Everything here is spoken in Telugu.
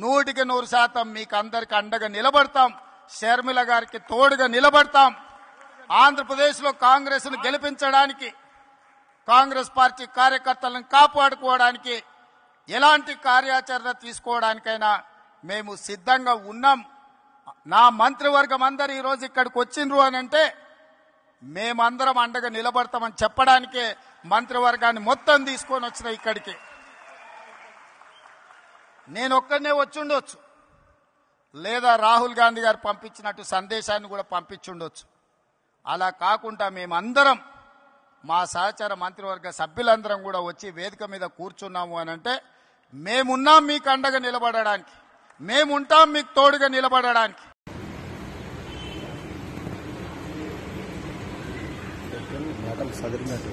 నూటికి 100% మీకు అందరికి అండగా నిలబడతాం. షర్మిల గారికి తోడుగా నిలబడతాం. ఆంధ్రప్రదేశ్ లో కాంగ్రెస్ ను గెలిపించడానికి, కాంగ్రెస్ పార్టీ కార్యకర్తలను కాపాడుకోవడానికి, ఎలాంటి కార్యాచరణ తీసుకోవడానికైనా మేము సిద్ధంగా ఉన్నాం. నా మంత్రివర్గం అందరూ ఈరోజు ఇక్కడికి వచ్చిండ్రు అని అంటే మేమందరం అండగా నిలబడతామని చెప్పడానికే మంత్రివర్గాన్ని మొత్తం తీసుకొని వచ్చిన ఇక్కడికి. నేను ఒక్కడనే వచ్చుండొచ్చు, లేదా రాహుల్ గాంధీ గారు పంపించినట్టు సందేశాన్ని కూడా పంపించుండొచ్చు. అలా కాకుండా మేమందరం, మా సహచర మంత్రివర్గ సభ్యులందరం కూడా వచ్చి వేదిక మీద కూర్చున్నాము అని అంటే మేమున్నాం మీకు అండగా నిలబడడానికి, మేముంటాం మీకు తోడుగా నిలబడడానికి. మాటలు సదిరినట్టు